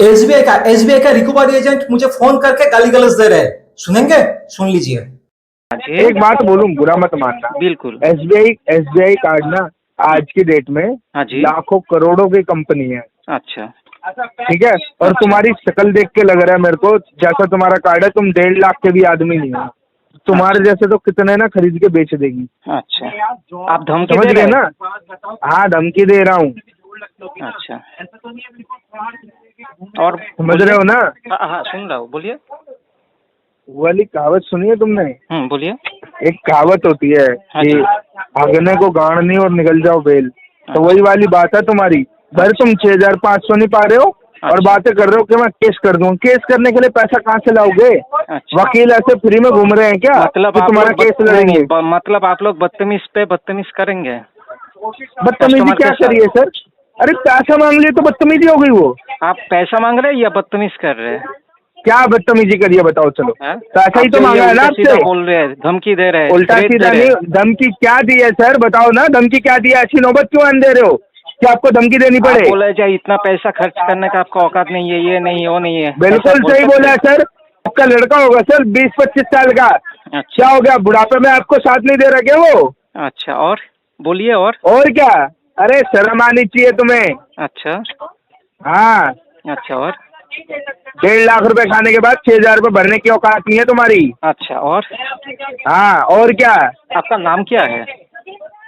SBI का recovery agent मुझे phone करके गाली गलौज दे रहे हैं। सुनेंगे? सुन लीजिए। हाँ जी। एक बात बोलूं, बुरा मत मानना। बिल्कुल। एसबीआई कार्ड ना आज की डेट में हाँ जी। लाखों करोड़ों की कंपनी है, अच्छा। ठीक है। और तुम्हारी शक्ल देख के लग रहा है मेरे को जैसा तुम्हारा कार्ड है, तुम 1.5 लाख के भी आदमी नहीं हो। तुम्हारे जैसे तो कितने ना खरीद के बेच देगी। अच्छा, आप धमकी समझ दे गए रहे ना? हैं? हाँ, धमकी दे रहा हूँ। अच्छा, और समझ रहे हो ना? हाँ हाँ, सुन रहा हूँ, बोलिए। वो वाली कहावत सुनी है तुमने? बोलिए। एक कहावत होती है हाँ कि जी। भागने को गाड़ नहीं और निकल जाओ बेल। तो वही वाली बात है तुम्हारी। भर तुम 6,500 नहीं पा रहे हो और अच्छा। बातें कर रहे हो कि मैं केस कर दूं। केस करने के लिए पैसा कहाँ से लाओगे? अच्छा। वकील ऐसे फ्री में घूम रहे हैं क्या मतलब कि आप तुम्हारा लोग केस लड़ेंगे? मतलब आप लोग बदतमीज पे बदतमीज करेंगे? बदतमीजी कस्टमर क्या के साथ? करिए सर? अरे पैसा मांग लिए तो बदतमीजी हो गई वो। आप पैसा मांग रहे हैं या बदतमीज कर रहे हैं? क्या बदतमीजी करिए बताओ? चलो, हैं? पैसा ही आप तो जो ये मांगा है ना उल्टा सीधा आपसे। बोल रहे हैं, धमकी दे रहे हैं, उल्टा threat दे सीधा रहे नहीं, हैं। धमकी क्या दी है सर? बताओ ना, धमकी क्या दी है? ऐसी नौबत क्यों आन दे रहे हो कि आपको धमकी देनी आप पड़े? बोले जाए इतना पैसा खर्च करने का आपका औकात नहीं है, ये नहीं, वो नहीं है, ऐसा बिल्कुल बोल सही सकते बोला है हैं? सर। आपका लड़का होगा सर 20-25 साल का। अच्छा। क्या हो गया, बुढ़ापे में आपको साथ नहीं दे रहा क्या वो? अच्छा, और बोलिए। और क्या? अरे शर्म आनी चाहिए तुम्हें। अच्छा। हाँ, अच्छा, और 1.5 लाख रुपए खाने के बाद 6,000 रुपए भरने की औकात नहीं है तुम्हारी। अच्छा, और हाँ, और क्या? आपका नाम क्या है?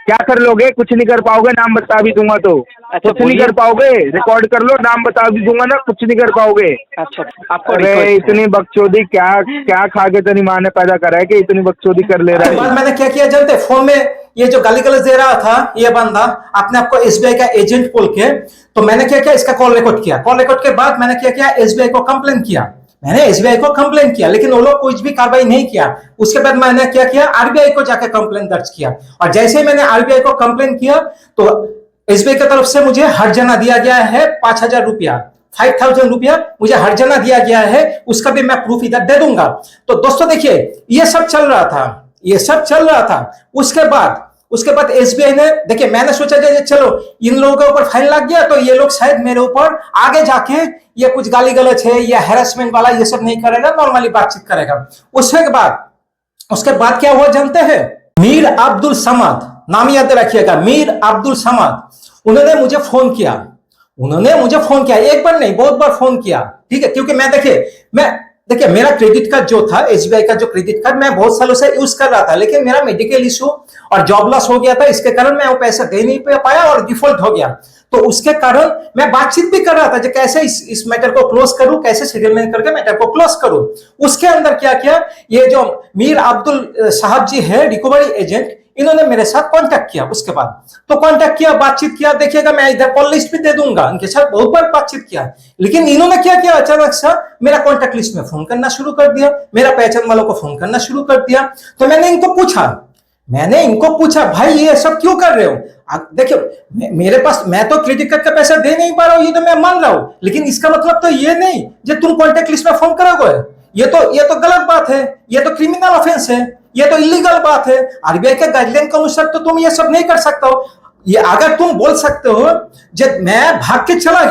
क्या कर लोगे? कुछ नहीं कर पाओगे, नाम बता भी दूंगा तो। अच्छा, कुछ नहीं बोलिए। कर पाओगे, रिकॉर्ड कर लो, नाम बता भी दूंगा ना, कुछ नहीं कर पाओगे। अच्छा, आपको अरे रिक्वेस्ट है। इतनी बकचोदी क्या क्या खा के तेरी माँ ने पैदा करा है कि इतनी बकचोदी कर ले रहा उसके है? बाद मैंने क्या किया जानते हैं? फोन में ये जो गाली गलौज दे रहा था ये बंदा अपने आपको एसबीआई का एजेंट बोल के, तो मैंने क्या किया, इसका कॉल रिकॉर्ड किया। कॉल रिकॉर्ड के बाद मैंने क्या किया, एसबीआई को कंप्लेन किया। मैंने एसबीआई को कंप्लेन किया लेकिन वो लोग कुछ भी कार्रवाई नहीं किया। उसके बाद मैंने क्या किया, आरबीआई को जाकर कंप्लेन दर्ज किया। और जैसे ही मैंने आरबीआई को कंप्लेन किया तो एसबीआई की तरफ से मुझे हर्जाना दिया गया है 5,000 रुपया, 5,000 रुपया मुझे हर्जाना दिया गया है। उसका भी मैं प्रूफ इधर दे दूंगा। तो दोस्तों देखिए, ये सब चल रहा था, ये सब चल रहा था। उसके बाद एसबीआई ने, देखिए मैंने सोचा कि चलो इन लोगों के ऊपर फाइन लग गया तो ये लोग शायद मेरे ऊपर आगे जाके ये कुछ गाली गलौज है या हैरेसमेंट वाला ये सब नहीं करेगा, नॉर्मली बातचीत करेगा। उसके बाद क्या हुआ जानते हैं? मीर अब्दुल समद, नाम याद रखिएगा, मीर अब्दुल समद। उन्होंने मुझे फोन किया। एक बार नहीं, बहुत बार फोन किया, ठीक है। क्योंकि देखिए मेरा क्रेडिट कार्ड जो था, एसबीआई का जो क्रेडिट कार्ड मैं बहुत सालों से यूज कर रहा था, लेकिन मेरा मेडिकल इशू और जॉब लॉस हो गया था। इसके कारण मैं वो पैसा दे नहीं पाया और डिफॉल्ट हो गया। तो उसके कारण मैं बातचीत भी कर रहा था कि कैसे इस मैटर को क्लोज करूं, कैसे सेटलमेंट करके मैटर को क्लोज करूं। उसके अंदर क्या किया, ये जो मीर अब्दुल साहब जी है रिकवरी एजेंट, इन्होंने मेरे साथ कांटेक्ट किया। उसके बाद तो कांटेक्ट किया, बातचीत किया। देखिएगा मैं इधर कॉल लिस्ट भी दे दूंगा, इनके साथ बहुत बार बातचीत किया। लेकिन इन्होंने क्या किया, अचानक से मेरा कांटेक्ट लिस्ट में फोन करना शुरू कर दिया, मेरा पहचान वालों को फोन करना शुरू कर दिया। तो मैंने इनको पूछा भाई ये सब क्यों कर रहे हो? देखियो मेरे पास, मैं तो क्रेडिट कार्ड का पैसा दे नहीं पा रहा हूं, ये तो मैं मान रहा हूं, लेकिन इसका मतलब तो ये नहीं जो तुम कांटेक्ट लिस्ट में फोन करोगे। ये तो गलत बात है, ये तो क्रिमिनल ऑफेंस है, ये तो इलीगल बात है। आरबीआई के गाइडलाइन के अनुसार तो तुम ये सब नहीं कर सकते हो। ये अगर तुम बोल सकते हो जब मैं भाग के चला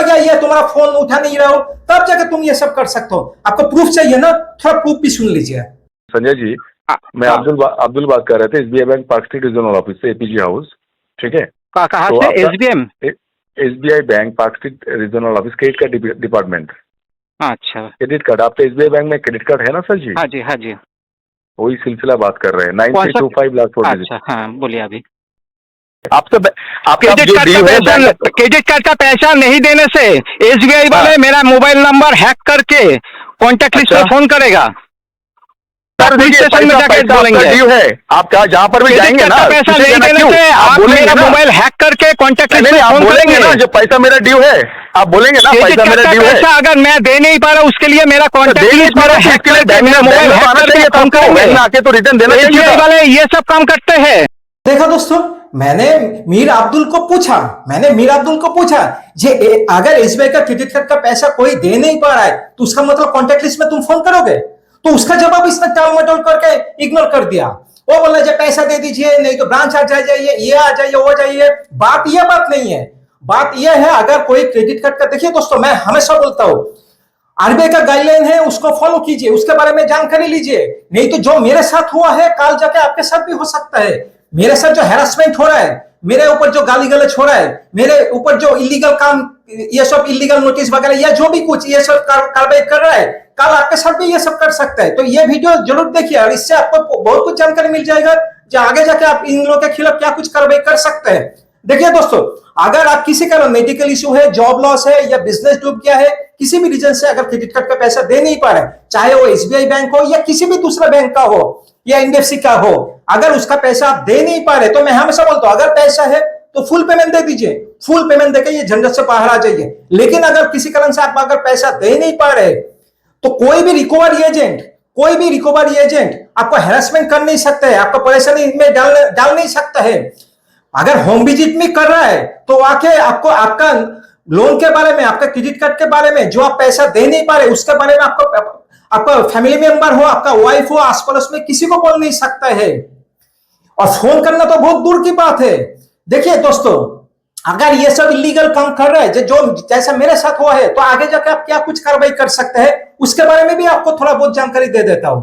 गया, ये तुम्हारा फोन उठा नहीं रहा हो, तब जाकर तुम ये सब कर सकते हो। आपको प्रूफ चाहिए ना, थोड़ा प्रूफ भी सुन लीजिए। संजय जी, मैं अब्दुल बात कर रहे थे, SBI bank park street regional office से, एपीजी हाउस, ठीक है। कहाँ तो से? SBM? SBI bank park street regional office, credit card department. अच्छा। क्रेडिट कार्ड, आपका एसबीआई बैंक में क्रेडिट कार्ड है ना सर जी? हाँ जी, हाँ जी। वही सिलसिला बात कर रहे हैं। कौन सा? 9325 लास्ट 4 डिजिट। अच्छा, हाँ बोलिए। अभी आपसे आपका जो ड्यू है क्रेडिट कार्ड का पैसा नहीं देने से एसबीआई वाले मेरा मोबाइल नंबर हैक करके कॉन्टेक्ट लिस्ट में फोन करेगा। सर पुलिस देखिए, स्टेशन में जाके बोलेंगे ड्यू है। आप जहाँ पर भी जाएंगे ना, पैसा पूछेंगे नहीं ना देने क्यों? से आप बोलेंगे मेरा ना, मोबाइल हैक करके कॉन्टेक्ट लिस्ट नहीं में आप फोन बोलेंगे करेंगे ना जो पैसा मेरा ड्यू है, आप बोलेंगे ना पैसा मेरा ड्यू है। पैसा अगर मैं दे नहीं पा रहा उसके लिए मेरा कॉन्टेक्ट लिस्ट मेरा हैक करके मेरा मोबाइल हैक करके फोन करेंगे। आके तो रिटर्न देना चाहिए एसबीआई था। वाले ये सब काम करते हैं। देखा दोस्तों, मैंने मीर अब्दुल को पूछा जे अगर एसबीआई का क्रेडिट कार्ड का पैसा कोई दे नहीं पा रहा है तो उसका मतलब कॉन्टेक्ट लिस्ट में तुम फोन करोगे? तो उसका जवाब इसने टाल मटोल करके इग्नोर कर दिया। वो बोला जो पैसा दे दीजिए, नहीं तो ब्रांच आ जाइए, ये आ जाइए, वो जाइए। बात नहीं है। बात यह है, अगर कोई क्रेडिट कार्ड का, देखिए दोस्तों मैं हमेशा बोलता हूं, आरबीआई का गाइडलाइन है, उसको फॉलो कीजिए, उसके बारे में जानकारी लीजिए। नहीं तो जो मेरे साथ हुआ है, कल जाके आपके साथ भी हो सकता है। मेरे साथ जो हैरेसमेंट हो रहा है, मेरे ऊपर जो गाली गलौज हो रहा है, मेरे ऊपर जो इलीगल काम, ये सब इलीगल नोटिस वगैरह या जो भी कुछ ये सब कार्रवाई कर रहा है, कल आपके साथ भी ये सब कर सकता है। तो ये वीडियो जरूर देखिए और इससे आपको बहुत कुछ जानकारी मिल जाएगा, जो आगे जाके आप इन लोगों के खिलाफ क्या कुछ कार्रवाई कर सकते हैं। देखिए दोस्तों, अगर आप किसी का मेडिकल इशू है, जॉब लॉस है या बिजनेस डूब गया है, किसी भी रीजन से अगर क्रेडिट कार्ड का पैसा दे नहीं पा रहे, चाहे वो एसबीआई बैंक हो या किसी भी दूसरा बैंक का हो या एनबीएफसी का हो, अगर उसका पैसा आप दे नहीं पा रहे, तो मैं हमेशा बोलता हूं, अगर पैसा है तो फुल पेमेंट दे दीजिए, फुल पेमेंट देके ये झंझट से बाहर आ जाइए। लेकिन अगर किसी कारण से आप अगर पैसा दे नहीं पा रहे, तो कोई भी रिकवरी एजेंट आपको हैरेसमेंट कर नहीं सकता है, आपको परेशानी में डाल नहीं सकता है। अगर होम विजिट में कर रहा है तो आके आपको आपका लोन के बारे में, आपका क्रेडिट कार्ड के बारे में, जो आप पैसा दे नहीं पा रहे उसके बारे में आपका फैमिली मेंबर हो, आपका वाइफ हो, आस पड़ोस में किसी को बोल नहीं सकता है। और फोन करना तो बहुत दूर की बात है। देखिए दोस्तों, अगर ये सब इलीगल काम कर रहे हैं, जो जैसा मेरे साथ हुआ है, तो आगे जाकर आप क्या कुछ कार्रवाई कर सकते हैं, उसके बारे में भी आपको थोड़ा बहुत जानकारी दे देता हूं।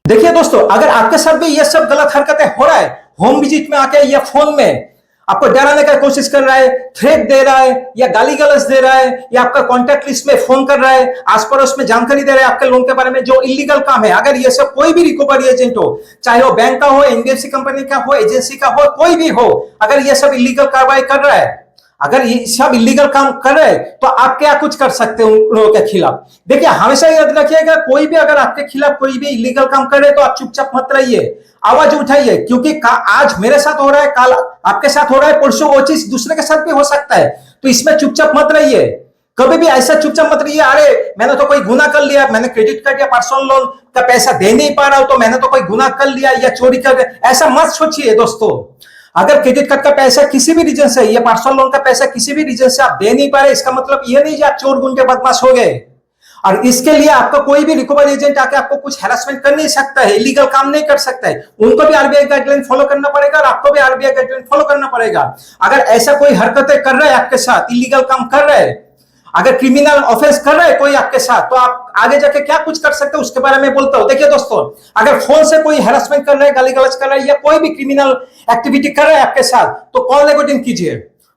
देखिए दोस्तों, अगर आपके साथ भी ये सब गलत हरकतें हो रहा है, होम विजिट में आके या फोन में आपको डराने का कोशिश कर रहा है, थ्रेट दे रहा है या गाली गलौज दे रहा है, या आपका कॉन्टैक्ट लिस्ट में फोन कर रहा है, आस पड़ोस में जानकारी दे रहा है आपके लोन के बारे में, जो इलीगल काम है, अगर ये सब कोई भी रिकवरी एजेंट हो, चाहे वो बैंक का हो, एनबीएफसी कंपनी का हो, एजेंसी का हो, कोई भी हो, अगर ये सब इलीगल कार्रवाई कर रहा है, अगर ये सब इलीगल काम कर रहे हैं, तो आप क्या कुछ कर सकते हैं उन लोगों के खिलाफ। देखिए हमेशा याद रखिएगा, कोई भी अगर आपके खिलाफ कोई भी इलीगल काम कर रहे हैं, तो आप चुपचाप मत रहिए, आवाज उठाइए, क्योंकि आज मेरे साथ हो रहा है, कल आपके साथ हो रहा है, परसों वो चीज दूसरे के साथ भी हो सकता है। तो इसमें चुपचाप मत रहिए, कभी भी ऐसा चुपचाप मत रहिए, अरे मैंने तो कोई गुनाह कर लिया, मैंने क्रेडिट कार्ड या पर्सनल लोन का पैसा दे नहीं पा रहा हूं, तो मैंने तो कोई गुनाह कर लिया या चोरी कर लिया, ऐसा मत सोचिए दोस्तों। अगर क्रेडिट कार्ड का पैसा किसी भी रीजन से या पर्सनल लोन का पैसा किसी भी रीजन से आप दे नहीं पा रहे, इसका मतलब ये नहीं कि आप चोर गुंडे बदमाश हो गए, और इसके लिए आपका कोई भी रिकवरी एजेंट आके आपको कुछ हैरेसमेंट कर नहीं सकता है, इलीगल काम नहीं कर सकता है। उनको भी आरबीआई गाइडलाइन फॉलो करना पड़ेगा और आपको भी आरबीआई गाइडलाइन फॉलो करना पड़ेगा। अगर ऐसा कोई हरकतें कर रहा है आपके साथ, इलीगल काम कर रहा है, अगर क्रिमिनल ऑफेंस कर रहा है कोई आपके साथ, तो आप आगे जाके क्या कुछ कर सकते हैं उसके बारे में बोलता हूं। देखिए दोस्तों, अगर फोन से कोई हैरेसमेंट कर रहा है, गाली गलौज कर रहा है या कोई भी क्रिमिनल एक्टिविटी कर रहा है आपके साथ, तो कॉल रिकॉर्डिंग कीजिए।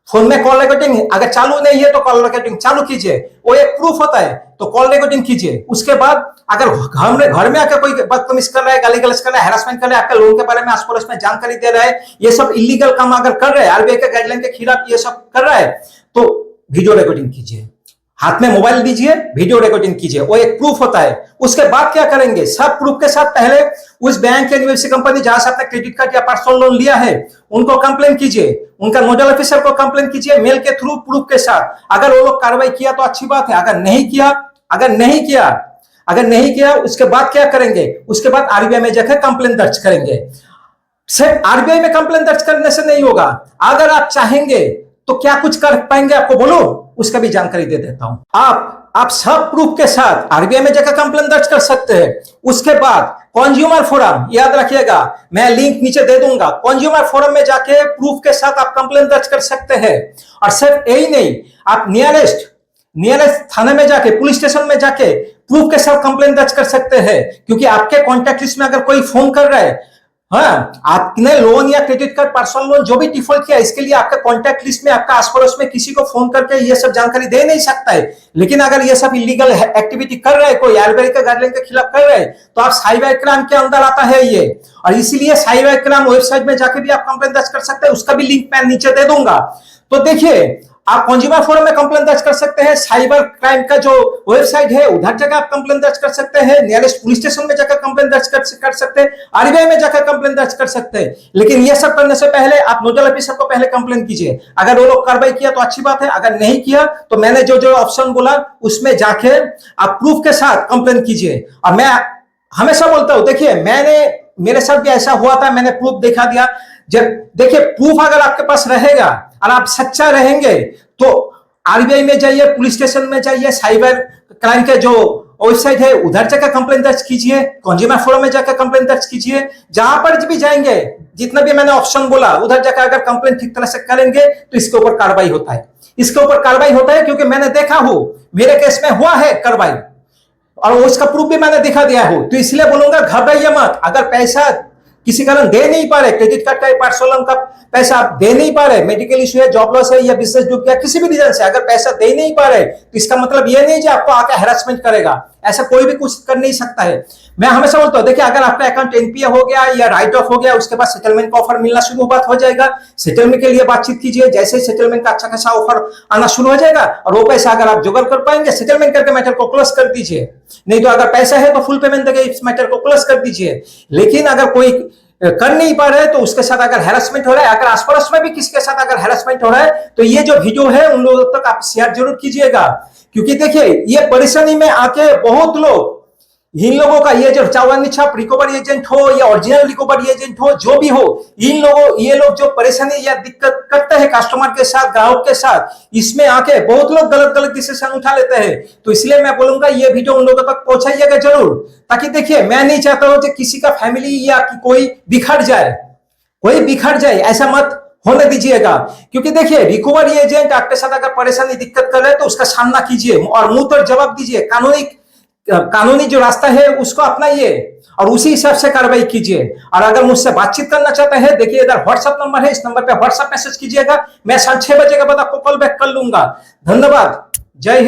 फोन में कॉल रिकॉर्डिंग अगर चालू नहीं है तो कॉल रिकॉर्डिंग चालू कीजिए, वो एक प्रूफ होता है, तो कॉल रिकॉर्डिंग कीजिए। उसके बाद अगर घर में आकर कोई बदतमीज कर रहा है, गाली गलौज कर रहा है, हैरेसमेंट कर रहा है, आपके लोन के बारे में आस पड़ोस में जानकारी दे रहा है, ये सब इलीगल काम अगर कर रहे हैं, आरबीआई के गाइडलाइन के खिलाफ ये सब कर रहा है, तो वीडियो रिकॉर्डिंग कीजिए, हाथ में मोबाइल दीजिए, वीडियो रिकॉर्डिंग कीजिए, वो एक प्रूफ होता है। उसके बाद क्या करेंगे, सब प्रूफ के साथ पहले उस बैंक या एनबीएफसी कंपनी जहां से आपने क्रेडिट कार्ड या पर्सनल लोन लिया है उनको कंप्लेन कीजिए, उनका नोडल ऑफिसर को कंप्लेन कीजिए मेल के थ्रू प्रूफ के साथ। अगर वो लोग कार्रवाई किया तो अच्छी बात है, अगर नहीं किया उसके बाद क्या करेंगे, उसके बाद आरबीआई में जाकर कंप्लेन दर्ज करेंगे। सिर्फ आरबीआई में कंप्लेन दर्ज करने से नहीं होगा, अगर आप चाहेंगे तो क्या कुछ कर पाएंगे आपको बोलो, उसका भी जानकारी दे देता हूं। आप सब प्रूफ के साथ आरबीआई में जाकर कंप्लेन दर्ज कर सकते हैं। उसके बाद कंज्यूमर फोरम, याद रखिएगा मैं लिंक नीचे दे दूंगा, कंज्यूमर फोरम में जाके प्रूफ के साथ आप कंप्लेन दर्ज कर सकते हैं। और सिर्फ यही नहीं, आप नियरेस्ट थाने में जाके, पुलिस स्टेशन में जाके प्रूफ के साथ कंप्लेन दर्ज कर सकते हैं, क्योंकि आपके कॉन्टैक्ट लिस्ट में अगर कोई फोन कर रहा है, हाँ आपने लोन या क्रेडिट कार्ड पर्सनल लोन जो भी डिफॉल्ट किया, इसके लिए आपके कॉन्टैक्ट लिस्ट में आपका आस पड़ोस में किसी को फोन करके ये सब जानकारी दे नहीं सकता है। लेकिन अगर ये सब इलीगल एक्टिविटी कर रहा है, कोई आरबीआई के गाइडलाइन के खिलाफ कर रहा है, तो आप साइबर क्राइम के अंदर आता है ये, और इसीलिए साइबर क्राइम वेबसाइट में जाके भी आप कंप्लेन दर्ज कर सकते हैं, उसका भी लिंक मैं नीचे दे दूंगा। तो देखिए, आप कंज्यूमर फोरम में कंप्लेन दर्ज कर सकते हैं, साइबर क्राइम का जो वेबसाइट है उधर जाकर आप कंप्लेन दर्ज कर सकते हैं, नियरेस्ट पुलिस स्टेशन में जाकर कंप्लेन दर्ज कर सकते हैं, आरबीआई में जाकर कंप्लेन दर्ज कर सकते हैं। लेकिन ये सब करने से पहले आप नोडल ऑफिसर को पहले कंप्लेन कीजिए। अगर वो लोग कार्रवाई किया तो अच्छी बात है, अगर नहीं किया तो मैंने जो ऑप्शन बोला उसमें जाके आप प्रूफ के साथ कंप्लेन कीजिए। और मैं हमेशा बोलता हूं, देखिए मेरे साथ भी ऐसा हुआ था, मैंने प्रूफ दिखा दिया। जब देखिए, प्रूफ अगर आपके पास रहेगा और आप सच्चा रहेंगे तो आरबीआई में जाइए, पुलिस स्टेशन में जाइए, साइबर क्राइम के जो वेबसाइट है उधर जाकर कंप्लेन दर्ज कीजिए, कंज्यूमर फोरम में जाकर कंप्लेन दर्ज कीजिए। जहां पर भी जाएंगे, जितना भी मैंने ऑप्शन बोला उधर जाकर अगर कंप्लेन ठीक तरह से करेंगे तो इसके ऊपर कार्रवाई होता है। इसके ऊपर कार्रवाई होता है, क्योंकि मैंने देखा हो, मेरे केस में हुआ है कार्रवाई और उसका प्रूफ भी मैंने दिखा दिया हो। तो इसलिए बोलूंगा घबराइए मत। अगर पैसा किसी कारण दे नहीं पा रहे, क्रेडिट कार्ड का पर्सनल का पैसा आप दे नहीं पा रहे, मेडिकल इश्यू है, जॉब लॉस है या बिजनेस डूब गया, किसी भी रीजन से अगर पैसा दे नहीं पा रहे, तो इसका मतलब ये नहीं कि आपको आकर हैरेसमेंट करेगा। ऐसा कोई भी कुछ कर नहीं सकता है। मैं हमेशा बोलता हूं, देखिए अगर आपका अकाउंट एनपीए हो गया या राइट ऑफ हो गया, उसके बाद सेटलमेंट का ऑफर मिलना शुरू बात हो जाएगा। सेटलमेंट के लिए बातचीत कीजिए। जैसे सेटलमेंट का अच्छा खासा ऑफर आना शुरू हो जाएगा और वो पैसा अगर आप जुगाड़ कर पाएंगे, सेटलमेंट करके मैटर को क्लोज कर दीजिए। नहीं तो अगर पैसा है तो फुल पेमेंट देके इस मैटर को क्लोज कर दीजिए। लेकिन अगर कोई कर नहीं पा रहे, तो उसके साथ अगर हैरेसमेंट हो रहा है, अगर आस पड़ोस में भी किसी के साथ अगर हैरेसमेंट हो रहा है, तो ये जो वीडियो है उन लोगों तक आप शेयर जरूर कीजिएगा। क्योंकि देखिए ये परेशानी में आके बहुत लोग, इन लोगों का, ये जो चावनी छाप रिकवरी एजेंट हो या ओरिजिनल रिकवरी एजेंट हो, जो भी हो, ये लोग जो परेशानी या दिक्कत करते हैं कस्टमर के साथ, ग्राहक के साथ, इसमें आके बहुत लोग गलत डिसीजन उठा लेते हैं। तो इसलिए मैं बोलूंगा ये वीडियो उन लोगों तक पहुंचाइएगा जरूर, ताकि देखिए मैं नहीं चाहता हूं कि किसी का फैमिली या कोई बिखर जाए, ऐसा मत होने दीजिएगा। क्योंकि देखिए रिकवरी एजेंट आपके साथ अगर परेशानी दिक्कत कर रहे हैं, तो उसका सामना कीजिए और मुंह पर जवाब दीजिए। कानूनी जो रास्ता है उसको अपनाइए और उसी हिसाब से कार्रवाई कीजिए। और अगर मुझसे बातचीत करना चाहते हैं, देखिए इधर व्हाट्सएप नंबर है, इस नंबर पे व्हाट्सएप मैसेज कीजिएगा। मैं 6:30 बजे के बाद आपको कॉल बैक कर लूंगा। धन्यवाद। जय हिंद।